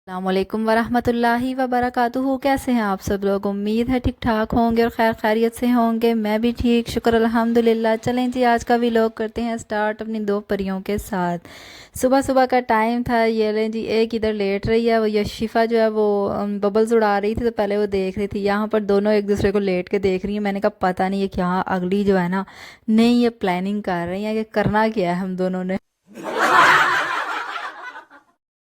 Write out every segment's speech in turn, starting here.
अस्सलामुअलैकुम वरहमतुल्लाहि वबरकातुहू। कैसे हैं आप सब लोग? उम्मीद है ठीक ठाक होंगे और खैर खैरियत से होंगे। मैं भी ठीक, शुक्र अल्हम्दुलिल्लाह। चलें जी, आज का व्लॉग करते हैं स्टार्ट अपनी दो परियों के साथ। सुबह सुबह का टाइम था। ये लें जी, एक इधर लेट रही है, वो यशिफा जो है वो बबल्स उड़ा रही थी, तो पहले वो देख रही थी। यहाँ पर दोनों एक दूसरे को लेट के देख रही हैं। मैंने कहा पता नहीं ये क्या अगली जो है ना, नहीं ये प्लानिंग कर रही है कि करना क्या है हम दोनों ने।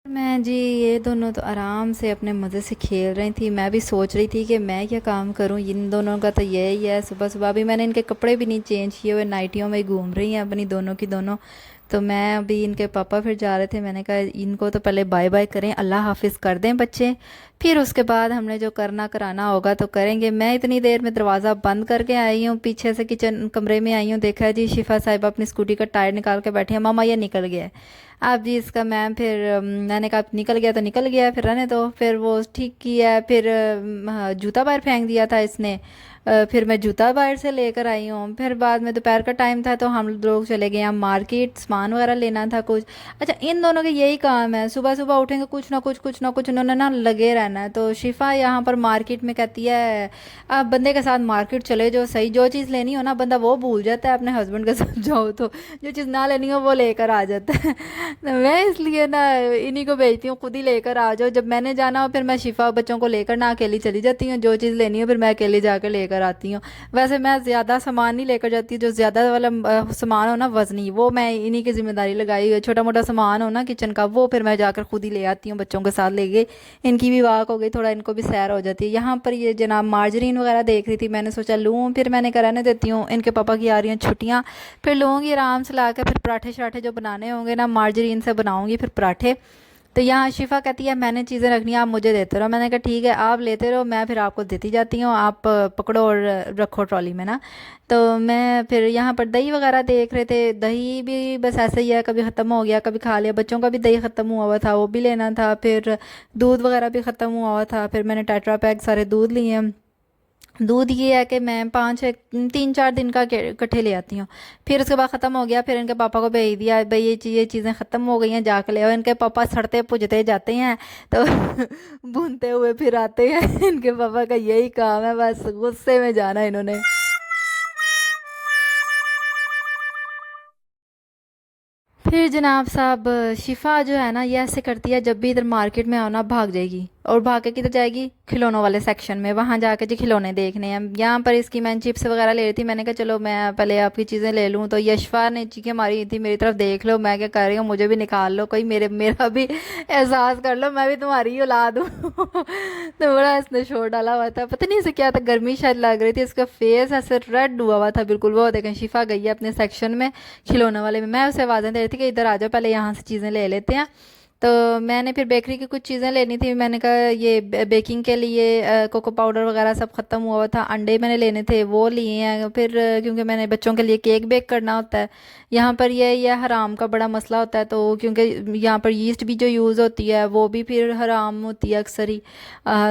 मैं जी, ये दोनों तो आराम से अपने मज़े से खेल रही थी। मैं भी सोच रही थी कि मैं क्या काम करूं। इन दोनों का तो यही है, सुबह सुबह अभी मैंने इनके कपड़े भी नहीं चेंज किए हुए, नाइटियों में घूम रही हैं अपनी दोनों की दोनों। तो मैं अभी, इनके पापा फिर जा रहे थे, मैंने कहा इनको तो पहले बाय बाय करें, अल्लाह हाफिज़ कर दें बच्चे, फिर उसके बाद हमने जो करना कराना होगा तो करेंगे। मैं इतनी देर में दरवाज़ा बंद करके आई हूँ, पीछे से किचन कमरे में आई हूँ, देखा है जी शिफा साहिबा अपनी स्कूटी का टायर निकाल के बैठी है। मामा ये निकल गया है। आप जी इसका मैम, फिर मैंने कहा निकल गया तो निकल गया, फिर रहने दो। फिर वो ठीक किया है, फिर हाँ, जूता बाहर फेंक दिया था इसने। फिर मैं जूता बाहर से लेकर आई हूँ। फिर बाद में दोपहर का टाइम था तो हम लोग चले गए हम मार्केट, सामान वगैरह लेना था कुछ। अच्छा, इन दोनों के यही काम है, सुबह सुबह उठेंगे कुछ ना कुछ उन्होंने ना लगे रहना है। तो शिफा यहाँ पर मार्केट में कहती है आप बंदे के साथ मार्केट चले जाओ, सही जो चीज़ लेनी हो ना बंदा वो भूल जाता है, अपने हस्बैंड के साथ जाओ तो जो चीज़ ना लेनी हो वो लेकर आ जाता है। तो मैं इसलिए ना इन्हीं को भेजती हूँ, खुद ही लेकर आ जाओ। जब मैंने जाना हो फिर मैं शिफा बच्चों को लेकर ना अकेली चली जाती हूँ, जो चीज़ लेनी हो फिर मैं अकेली जाकर लेकर आती हूँ। वैसे मैं ज़्यादा सामान नहीं लेकर जाती, जो ज़्यादा वाला सामान हो ना वज़नी, वो मैं इन्हीं की जिम्मेदारी लगाई हुई है। छोटा मोटा सामान हो ना किचन का, वो फिर मैं जाकर खुद ही ले आती हूँ, बच्चों के साथ ले गई। इनकी भी वाक हो गई, थोड़ा इनको भी सैर हो जाती है। यहाँ पर ये जनाब मार्जरीन वगैरह देख रही थी, मैंने सोचा लूँ, फिर मैंने कहा रहने देती हूँ, इनके पापा की आ रही हैं छुट्टियाँ, फिर लूँगी आराम से ला के। फिर पराठे शराठे जो बनाने होंगे ना मार्जरीन से बनाऊँगी फिर पराठे। तो यहाँ शिफा कहती है मैंने चीज़ें रखनी है, आप मुझे देते रहो। मैंने कहा ठीक है, आप लेते रहो, मैं फिर आपको देती जाती हूँ, आप पकड़ो और रखो ट्रॉली में ना। तो मैं फिर यहाँ पर दही वगैरह देख रहे थे। दही भी बस ऐसे ही है, कभी ख़त्म हो गया, कभी खा लिया। बच्चों का भी दही ख़त्म हुआ हुआ था, वो भी लेना था। फिर दूध वगैरह भी ख़त्म हुआ हुआ था, फिर मैंने टेट्रा पैक सारे दूध लिए हैं। दूध ये है कि मैं 3-4 दिन का इकट्ठे ले आती हूँ। फिर उसके बाद ख़त्म हो गया, फिर इनके पापा को भेज दिया भाई ये चीज़ें ख़त्म हो गई हैं, जाके ले आओ। इनके पापा सड़ते पुजते जाते हैं तो भूनते हुए फिर आते हैं। इनके पापा का यही काम है, बस गुस्से में जाना इन्होंने। फिर जनाब साहब, शिफा जो है ना ये ऐसे करती है, जब भी इधर मार्केट में आओ ना भाग जाएगी, और भाग के किधर जाएगी? खिलौनों वाले सेक्शन में, वहाँ जाके जी खिलौने देखने हैं। यहाँ पर इसकी मैंने चिप्स वगैरह ले रही थी, मैंने कहा चलो मैं पहले आपकी चीज़ें ले लूँ। तो यशफा ने चीखें मारी थी मेरी तरफ, देख लो मैं क्या कर रही हूँ, मुझे भी निकाल लो, कोई मेरा भी एहसास कर लो, मैं भी तुम्हारी ही औलाद हूँ। तो बड़ा इसने शोर डाला हुआ था, पता नहीं इसे क्या था, गर्मी शायद लग रही थी, इसका फेस ऐसे रेड हुआ हुआ था बिल्कुल। वो देखें शिफा गई है अपने सेक्शन में, खिलौने वाले में। मैं उसे आवाज़ें दे रही थी कि इधर आ जाओ, पहले यहाँ से चीज़ें ले लेते हैं। तो मैंने फिर बेकरी की कुछ चीज़ें लेनी थी, मैंने कहा ये बेकिंग के लिए कोको पाउडर वगैरह सब ख़त्म हुआ हुआ था। अंडे मैंने लेने थे, वो लिए हैं। फिर क्योंकि मैंने बच्चों के लिए केक बेक करना होता है। यहाँ पर ये हराम का बड़ा मसला होता है, तो क्योंकि यहाँ पर यीस्ट भी जो यूज़ होती है वो भी फिर हराम होती है अक्सर ही।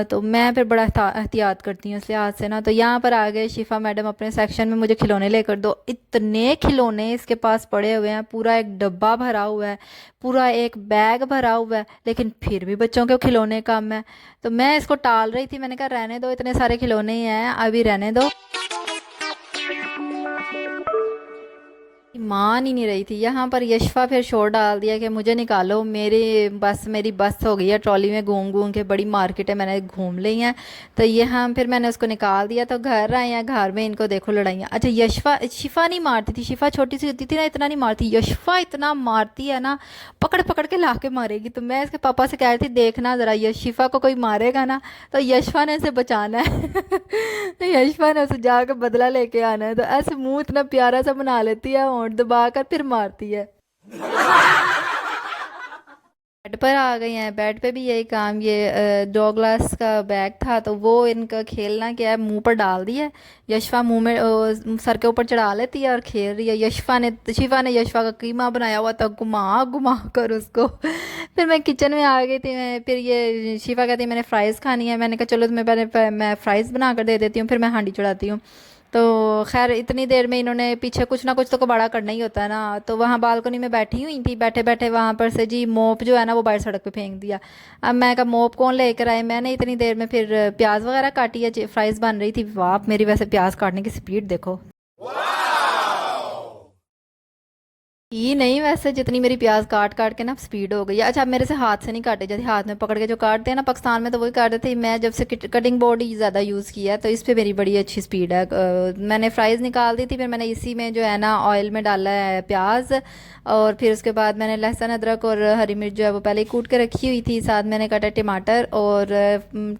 तो मैं फिर बड़ा एहतियात करती हूँ इस लिहाज से ना। तो यहाँ पर आ गए शिफा मैडम अपने सेक्शन में, मुझे खिलौने लेकर दो। इतने खिलौने इसके पास पड़े हुए हैं, पूरा एक डब्बा भरा हुआ है, पूरा एक बैग भरा हुआ है, लेकिन फिर भी बच्चों के खिलौने कम है। तो मैं इसको टाल रही थी, मैंने कहा रहने दो, इतने सारे खिलौने ही हैं अभी रहने दो। मान ही नहीं रही थी। यहाँ पर यशफा फिर शोर डाल दिया कि मुझे निकालो, मेरी बस हो गई है, ट्रॉली में घूम घूम के, बड़ी मार्केट है मैंने घूम ली है। तो ये हम फिर मैंने उसको निकाल दिया, तो घर आए हैं, घर में इनको देखो लड़ाइयाँ। अच्छा, यशफा शिफा नहीं मारती थी, शिफा छोटी सी होती थी ना, इतना नहीं मारती। यशफा इतना मारती है ना, पकड़ पकड़ के ला के मारेगी। तो मैं इसके पापा से कह रही थी देखना ज़रा, शिफा को कोई मारेगा ना तो यशफा ने इसे बचाना है। तो यशफा ने उसे जाकर बदला लेके आना है। तो ऐसे मुंह इतना प्यारा सा बना लेती है, होंठ दबा कर फिर मारती है। बेड पर आ गई हैं, बेड पे भी यही काम। ये डॉगलास का बैग था, तो वो इनका खेलना क्या है, मुंह पर डाल दिया है। यशफा मुंह में सर के ऊपर चढ़ा लेती है और खेल रही है। शिफा ने यशफा का कीमा बनाया हुआ था, घुमा घुमा कर उसको। फिर मैं किचन में आ गई थी। फिर ये शिफा कहती है मैंने फ़्राइज़ खानी है, मैंने कहा चलो तुम्हें पहले मैं फ़्राइज़ बना कर दे देती हूँ, फिर मैं हांडी चढ़ाती हूँ। तो खैर इतनी देर में इन्होंने पीछे कुछ ना कुछ तो कबाड़ा करना ही होता है ना, तो वहाँ बालकनी में बैठी हुई थी, बैठे बैठे वहाँ पर से जी मोप जो है ना वो बाहर सड़क पे फेंक दिया। अब मैं कहा मोप कौन लेकर आए, मैंने इतनी देर में फिर प्याज वगैरह काटी है, फ्राइज़ बन रही थी। वाह मेरी वैसे प्याज काटने की स्पीड देखो, ये नहीं वैसे जितनी मेरी प्याज काट काट के ना स्पीड हो गई है। अच्छा मेरे से हाथ से नहीं काटे जाती, हाथ में पकड़ के जो काटते हैं ना पाकिस्तान में तो वही काटते थे। मैं जब से कटिंग बोर्ड ही ज़्यादा यूज़ किया है तो इस पे मेरी बड़ी अच्छी स्पीड है। मैंने फ्राइज़ निकाल दी थी, फिर मैंने इसी में जो है ना ऑयल में डाला है प्याज, और फिर उसके बाद मैंने लहसुन अदरक और हरी मिर्च जो है वो पहले ही कूट के रखी हुई थी। साथ मैंने काटा टमाटर, और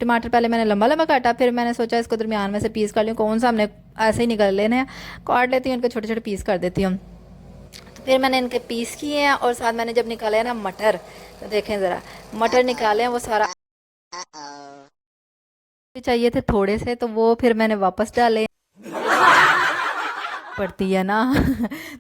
टमाटर पहले मैंने लंबा लंबा काटा, फिर मैंने सोचा इसको दरमियान में से पीस कर लूँ, कौन सा हमने ऐसे ही निकल लेने हैं, काट लेती हूँ इनको, छोटे छोटे पीस कर देती हूँ। फिर मैंने इनके पीस किए हैं, और साथ मैंने जब निकाले हैं ना मटर, तो देखें ज़रा मटर निकाले हैं वो सारा चाहिए थे थोड़े से, तो वो फिर मैंने वापस डाले पड़ती है ना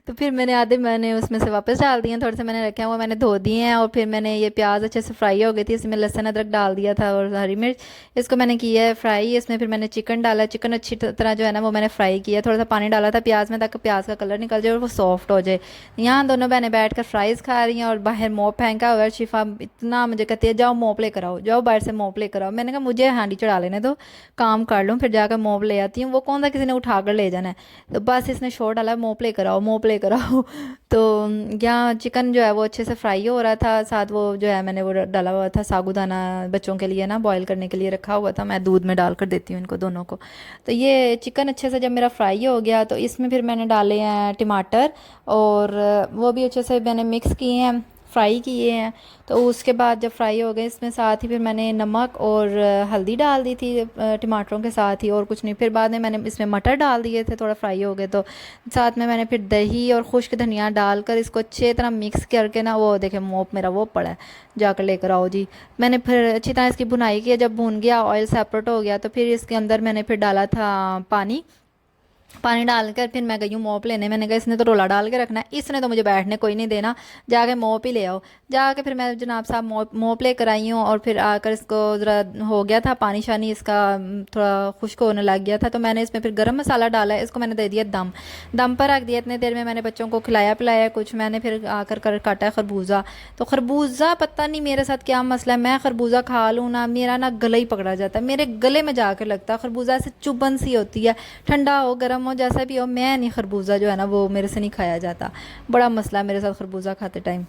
तो फिर मैंने उसमें से वापस डाल दिए हैं, थोड़े से मैंने रखे हैं वो मैंने धो दिए हैं। और फिर मैंने ये प्याज अच्छे से फ्राई हो गई थी, इसमें लहसुन अदरक डाल दिया था और हरी मिर्च, इसको मैंने किया है फ्राई। इसमें फिर मैंने चिकन डाला, चिकन अच्छी तरह जो है ना वो मैंने फ्राई किया, थोड़ा सा पानी डाला था प्याज में ताकि प्याज का कलर निकल जाए और वो सॉफ्ट हो जाए। यहाँ दोनों बहनें बैठ कर फ्राइज़ खा रही हैं, और बाहर मोप फेंका हुआ है। शिफा इतना मुझे कहती है जाओ मोप लेकर आओ, जाओ बाहर से मोप लेकर आओ। मैंने कहा मुझे हांडी चढ़ा लेने दो, काम कर लूँ, फिर जाकर मोप ले आती हूँ, वो कौन सा किसी ने उठा कर ले जाना है। तो बस इसने शोर डाला मोप लेकर आओ, मोप लेकर आओ तो यहाँ चिकन जो है वो अच्छे से फ्राई हो रहा था, साथ वो जो है मैंने वो डाला हुआ था साबूदाना, बच्चों के लिए ना बॉईल करने के लिए रखा हुआ था, मैं दूध में डाल कर देती हूँ इनको दोनों को। तो ये चिकन अच्छे से जब मेरा फ्राई हो गया तो इसमें फिर मैंने डाले हैं टमाटर, और वो भी अच्छे से मैंने मिक्स किए हैं, फ्राई किए हैं। तो उसके बाद जब फ्राई हो गए इसमें साथ ही फिर मैंने नमक और हल्दी डाल दी थी टमाटरों के साथ ही, और कुछ नहीं। फिर बाद में मैंने इसमें मटर डाल दिए थे, थोड़ा फ्राई हो गए तो साथ में मैंने फिर दही और खुश्क धनिया डालकर इसको अच्छे तरह मिक्स करके ना, वो देखे मोप मेरा वो पड़ा है, जाकर लेकर आओ जी। मैंने फिर अच्छी तरह इसकी भुनाई की, जब भून गया ऑयल सेपरेट हो गया तो फिर इसके अंदर मैंने फिर डाला था पानी। पानी डालकर फिर मैं गई हूँ मोप लेने, मैंने कहा इसने तो रोला डाल के रखना है, इसने तो मुझे बैठने कोई नहीं देना, जाके मोप ही ले आओ। जाके फिर मैं जनाब साहब मोप लेकर आई हूँ, और फिर आकर इसको ज़रा हो गया था पानी शानी इसका थोड़ा खुश्क होने लग गया था, तो मैंने इसमें फिर गरम मसाला डाला है, इसको मैंने दे दिया दम, दम पर रख दिया। इतने देर में मैंने बच्चों को खिलाया पिलाया कुछ, मैंने फिर आकर कर काटा है खरबूजा। तो खरबूजा पता नहीं मेरे साथ क्या मसला है, मैं खरबूजा खा लूँ ना मेरा ना गला ही पकड़ा जाता है, मेरे गले में जाकर लगता है खरबूजा से चुभन सी होती है, ठंडा हो गर्म हो जैसा भी हो, मैं नहीं खरबूजा जो है ना वो मेरे से नहीं खाया जाता, बड़ा मसला है मेरे साथ खरबूजा खाते टाइम।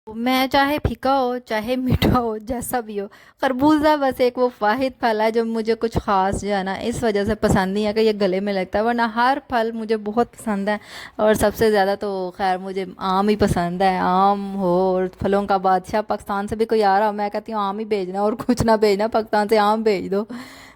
मैं चाहे फीका हो चाहे मीठा हो जैसा भी हो, खरबूजा बस एक वो वाहिद फल है जो मुझे कुछ ख़ास जो है ना इस वजह से पसंद नहीं है कि ये गले में लगता है, वरना हर फल मुझे बहुत पसंद है। और सबसे ज़्यादा तो खैर मुझे आम ही पसंद है, आम हो और फलों का बादशाह। पाकिस्तान से भी कोई आ रहा हो मैं कहती हूँ आम ही भेजना और कुछ ना भेजना, पाकिस्तान से आम भेज दो।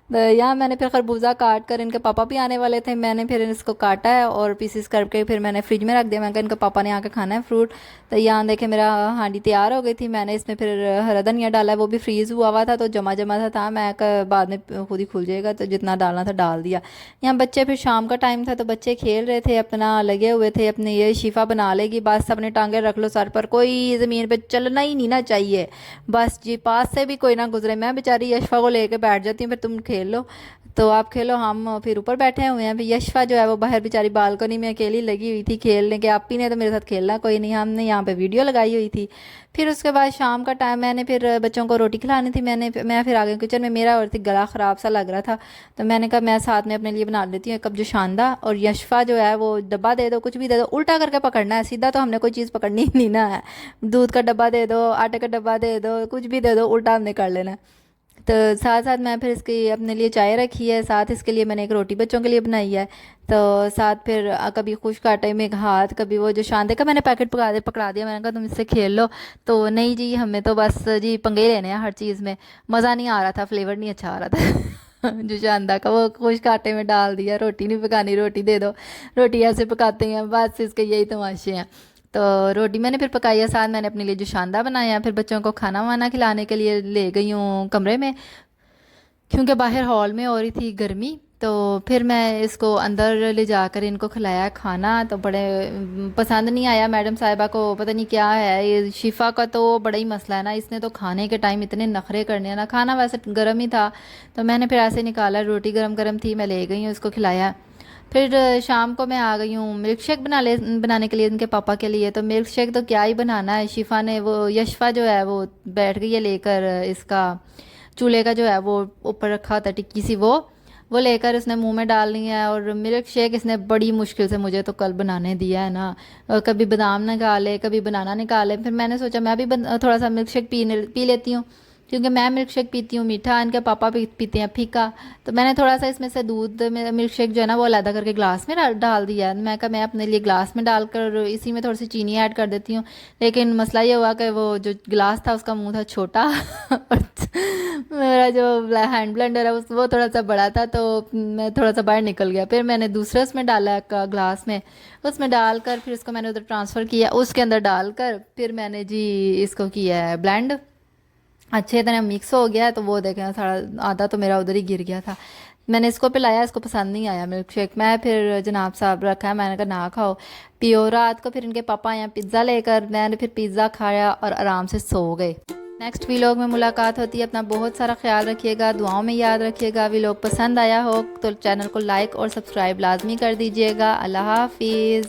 तो यहाँ मैंने फिर खरबूजा काट कर, इनके पापा भी आने वाले थे, मैंने फिर इसको काटा है और पीसेस करके फिर मैंने फ्रिज में रख दिया, मैं कहा इनके पापा ने आके खाना है फ्रूट। तो यहाँ देखे मेरा हांडी तैयार हो गई थी, मैंने इसमें फिर हरा धनिया डाला है, वो भी फ्रीज़ हुआ हुआ था तो जमा जमा था मैं बाद में खुद ही खुल जाएगा, तो जितना डालना था डाल दिया। यहाँ बच्चे फिर शाम का टाइम था तो बच्चे खेल रहे थे अपना, लगे हुए थे अपने, ये शिफा बना लेगी बस, अपने टांगे रख लो सर पर, कोई ज़मीन पर चलना ही नहीं ना चाहिए, बस जी पास से भी कोई ना गुजरे। मैं बेचारी यशफा को लेके बैठ जाती हूँ, फिर तुम खेल लो, तो आप खेलो, हम फिर ऊपर बैठे हुए हैं। फिर यशफा जो है वो बाहर बेचारी बालकनी में अकेली लगी हुई थी खेलने के, आप ही ने तो मेरे साथ खेलना कोई नहीं, हमने यहाँ पे वीडियो लगाई हुई थी। फिर उसके बाद शाम का टाइम, मैंने फिर बच्चों को रोटी खिलानी थी, मैं फिर आ गई किचन में, मेरा और थी गला ख़राब सा लग रहा था, तो मैंने कहा मैं साथ में अपने लिए बना लेती हूँ एक कप जो शानदा, और यशफा जो है वो डब्बा दे दो, कुछ भी दे दो, उल्टा करके पकड़ना है, सीधा तो हमने कोई चीज़ पकड़नी ही नहीं ना है, दूध का डब्बा दे दो, आटे का डब्बा दे दो, कुछ भी दे दो, उल्टा हमने कर लेना है। तो साथ साथ मैं फिर इसकी अपने लिए चाय रखी है, साथ इसके लिए मैंने एक रोटी बच्चों के लिए बनाई है। तो साथ फिर कभी खुश्क आटे में एक हाथ, कभी वो जो शांति का मैंने पैकेट पकड़ा दिया, मैंने कहा तुम इससे खेल लो, तो नहीं जी हमें तो बस जी पंगे लेने हैं हर चीज़ में, मज़ा नहीं आ रहा था, फ्लेवर नहीं अच्छा आ रहा था जो शानदा का वो खुश्क आटे में डाल दिया, रोटी नहीं पकानी, रोटी दे दो, रोटी ऐसे पकाते हैं, बस इसके यही तमाशे हैं। तो रोटी मैंने फिर पकाई है, साथ मैंने अपने लिए जो शानदा बनाया, फिर बच्चों को खाना वाना खिलाने के लिए ले गई हूँ कमरे में, क्योंकि बाहर हॉल में हो रही थी गर्मी, तो फिर मैं इसको अंदर ले जाकर इनको खिलाया खाना, तो बड़े पसंद नहीं आया मैडम साहिबा को, पता नहीं क्या है ये। शिफा का तो बड़ा ही मसला है ना, इसने तो खाने के टाइम इतने नखरे करने हैं ना। खाना वैसे गर्म ही था, तो मैंने फिर ऐसे निकाला, रोटी गरम गरम थी, मैं ले गई हूँ उसको खिलाया। फिर शाम को मैं आ गई हूँ मिल्क शेक बनाने के लिए इनके पापा के लिए। तो मिल्क शेक तो क्या ही बनाना है, शिफा ने वो यशफा जो है वो बैठ गई है लेकर इसका चूल्हे का जो है वो ऊपर रखा था टिक्की सी, वो लेकर इसने मुंह में डालनी है। और मिल्क शेक इसने बड़ी मुश्किल से मुझे तो कल बनाने दिया है ना। कभी बादाम निकाले, कभी बनाना निकाले। फिर मैंने सोचा मैं भी थोड़ा सा मिल्क शेक पी लेती हूँ, क्योंकि मैं मिल्क शेक पीती हूँ मीठा, इनके पापा पीते हैं फीका। तो मैंने थोड़ा सा इसमें से दूध में मिल्क शेक जो है ना वो अलग करके ग्लास में डाल दिया। मैं कहा मैं अपने लिए ग्लास में डालकर इसी में थोड़ी सी चीनी ऐड कर देती हूँ। लेकिन मसला ये हुआ कि वो जो गिलास था उसका मुंह था छोटा और मेरा जो हैंड ब्लेंडर है वो थोड़ा सा बड़ा था, तो मैं थोड़ा सा बाहर निकल गया। फिर मैंने दूसरे उसमें डाला ग्लास में, उसमें डालकर फिर इसको मैंने उधर ट्रांसफ़र किया, उसके अंदर डालकर फिर मैंने जी इसको किया है ब्लेंड। अच्छे तरह मिक्स हो गया है, तो वो देखें सारा आधा तो मेरा उधर ही गिर गया था। मैंने इसको पिलाया, इसको पसंद नहीं आया मिल्क शेक। मैं फिर जनाब साहब रखा है, मैंने कहा ना खाओ, पियो। रात को फिर इनके पापा यहाँ पिज़्ज़ा लेकर, मैंने फिर पिज़्ज़ा खाया और आराम से सो गए। नेक्स्ट वीलॉग में मुलाकात होती है। अपना बहुत सारा ख्याल रखिएगा, दुआओं में याद रखिएगा। वीलॉग पसंद आया हो तो चैनल को लाइक और सब्सक्राइब लाजमी कर दीजिएगा। अल्लाह हाफिज़।